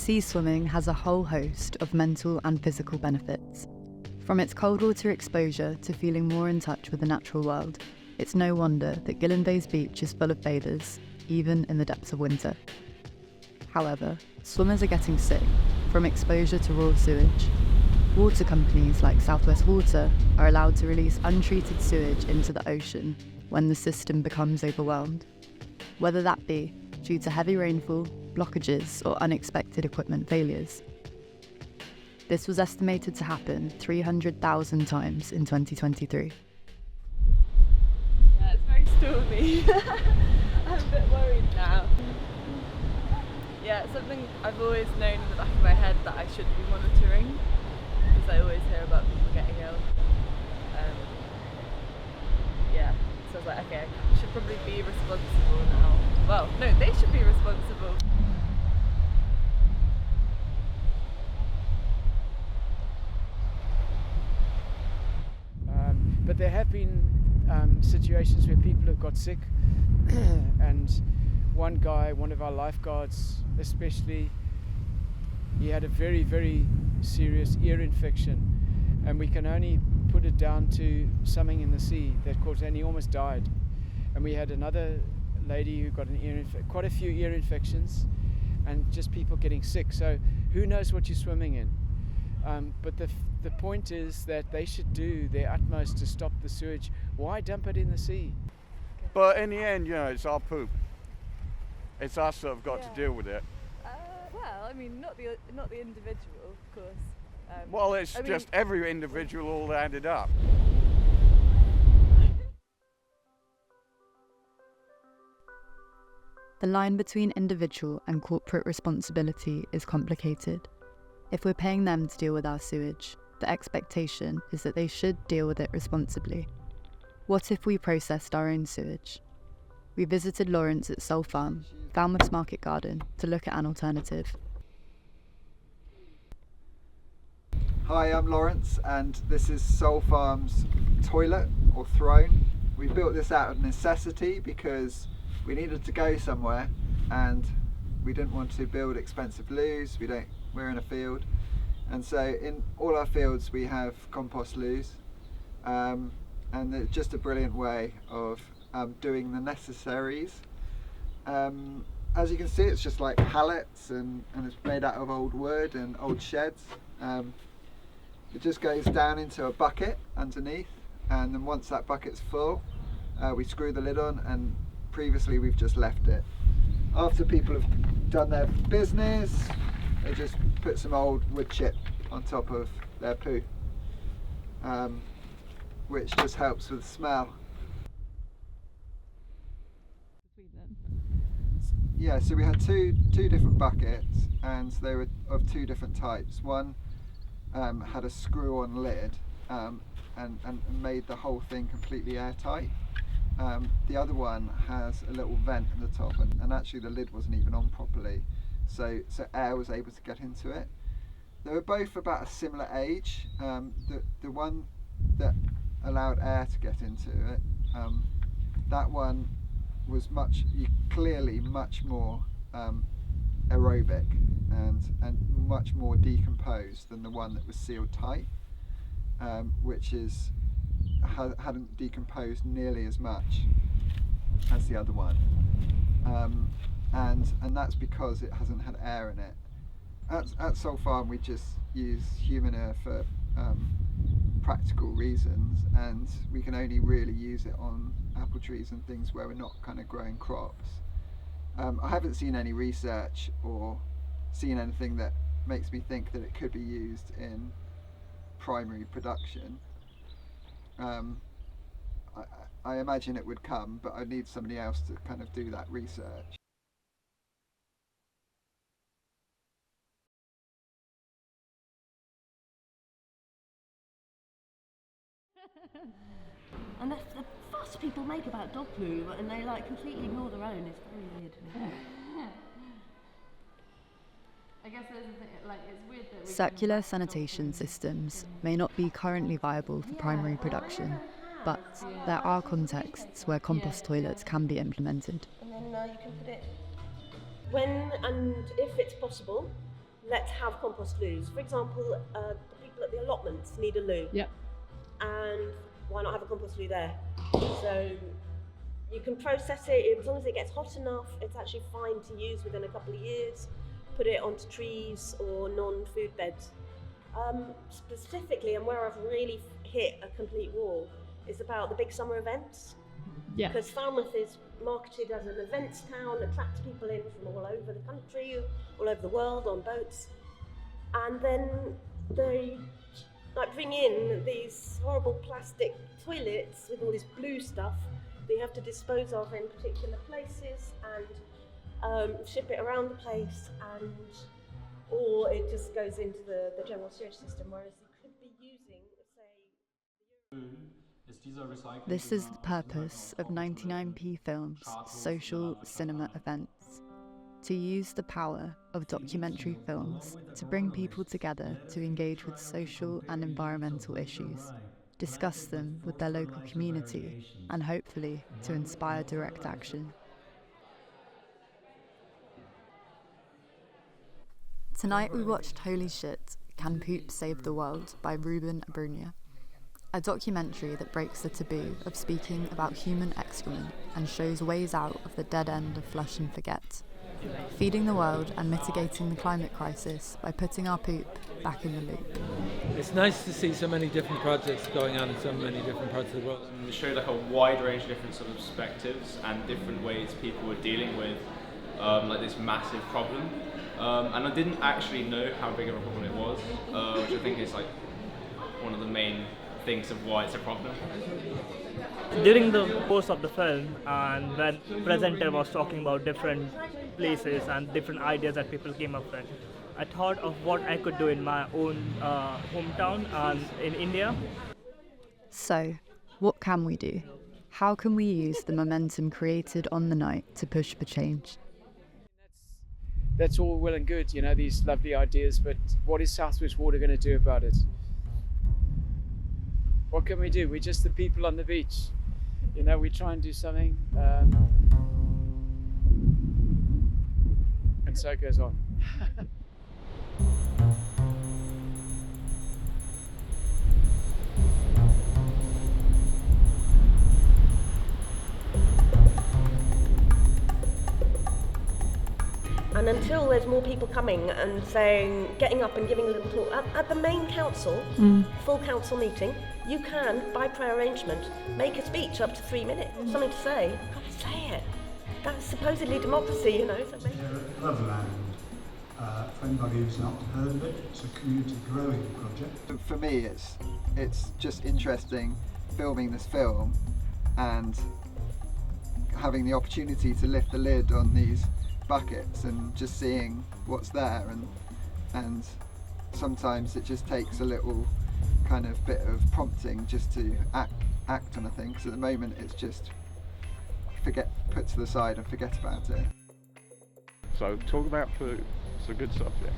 Sea swimming has a whole host of mental and physical benefits. From its cold water exposure to feeling more in touch with the natural world, it's no wonder that Gillen Bay's beach is full of bathers, even in the depths of winter. However, swimmers are getting sick from exposure to raw sewage. Water companies like South West Water are allowed to release untreated sewage into the ocean when the system becomes overwhelmed, whether that be due to heavy rainfall, blockages, or unexpected equipment failures. This was estimated to happen 300,000 times in 2023. Yeah, it's very stormy. I'm a bit worried now. Yeah, it's something I've always known in the back of my head that I should be monitoring, because I always hear about people getting ill. Yeah, so I was like, okay, I should probably be responsible now. Well, no, they should be responsible. But there have been situations where people have got sick and one guy, one of our lifeguards especially, he had a very, very serious ear infection, and we can only put it down to something in the sea that caused, and he almost died. And we had another lady who got quite a few ear infections, and just people getting sick. So who knows what you're swimming in? But the point is that they should do their utmost to stop the sewage. Why dump it in the sea? But in the end, it's our poop. It's us that have got to deal with it. Well, I mean, not the individual, of course. Well, it's just every individual all added up. The line between individual and corporate responsibility is complicated. If we're paying them to deal with our sewage, the expectation is that they should deal with it responsibly. What if we processed our own sewage? We visited Lawrence at Soul Farm, Falmouth's Market Garden, to look at an alternative. Hi, I'm Lawrence, and this is Soul Farm's toilet, or throne. We built this out of necessity because we needed to go somewhere and we didn't want to build expensive loos. We're in a field, and so in all our fields we have compost loos, and it's just a brilliant way of doing the necessaries. As you can see, it's just like pallets, and it's made out of old wood and old sheds. It just goes down into a bucket underneath, and then once that bucket's full, we screw the lid on, and previously we've just left it. After people have done their business, they just put some old wood chip on top of their poo, which just helps with the smell. Yeah, so we had two different buckets, and they were of two different types. One had a screw-on lid and made the whole thing completely airtight. The other one has a little vent at the top, and actually the lid wasn't even on properly, so air was able to get into it. They were both about a similar age. The one that allowed air to get into it, that one was clearly much more aerobic and much more decomposed than the one that was sealed tight, which hadn't decomposed nearly as much as the other one, and that's because it hasn't had air in it. At Soul Farm we just use human air for practical reasons, and we can only really use it on apple trees and things where we're not kind of growing crops. I haven't seen any research or seen anything that makes me think that it could be used in primary production. I imagine it would come, but I need somebody else to kind of do that research. And the fuss people make about dog poo, and they completely ignore their own, is very weird to me. I guess there's it's weird that Circular sanitation systems may not be currently viable for primary production, but there are contexts where compost toilets can be implemented. And then you can put it when and if it's possible, let's have compost loos. For example, the people at the allotments need a loo. Yep. And why not have a compost loo there? So you can process it, as long as it gets hot enough, it's actually fine to use within a couple of years. Put it onto trees or non-food beds. Specifically, and where I've really hit a complete wall, is about the big summer events. Yeah. Because Falmouth is marketed as an events town, attracts people in from all over the country, all over the world on boats. And then they bring in these horrible plastic toilets with all this blue stuff that you have to dispose of in particular places and ship it around the place, or it just goes into the general sewage system, whereas you could be using, say... This is the purpose of 99p Films' social cinema events. To use the power of documentary films to bring people together to engage with social and environmental issues, discuss them with their local community, and hopefully to inspire direct action. Tonight we watched Holy Shit, Can Poop Save the World by Ruben Abrunia, a documentary that breaks the taboo of speaking about human excrement and shows ways out of the dead end of flush and forget, feeding the world and mitigating the climate crisis by putting our poop back in the loop. It's nice to see so many different projects going on in so many different parts of the world. It showed like a wide range of different sort of perspectives and different ways people were dealing with like this massive problem. And I didn't actually know how big of a problem it was, which I think is like one of the main things of why it's a problem. During the course of the film, and when presenter was talking about different places and different ideas that people came up with, I thought of what I could do in my own hometown and in India. So, what can we do? How can we use the momentum created on the night to push for change? That's all well and good, you know, these lovely ideas, but what is Southwest Water going to do about it? What can we do? We're just the people on the beach. You know, we try and do something, and so it goes on. And until there's more people coming and saying, getting up and giving a little talk, at the main council, full council meeting, you can, by pre-arrangement, make a speech up to 3 minutes, something to say. You've got to say it. That's supposedly democracy, you know. So Loveland, for anybody who's not heard of it, it's a community growing project. For me, it's just interesting filming this film and having the opportunity to lift the lid on these buckets and just seeing what's there, and sometimes it just takes a little kind of bit of prompting just to act on a thing, because at the moment it's just put to the side and forget about it. So talk about food, it's a good subject.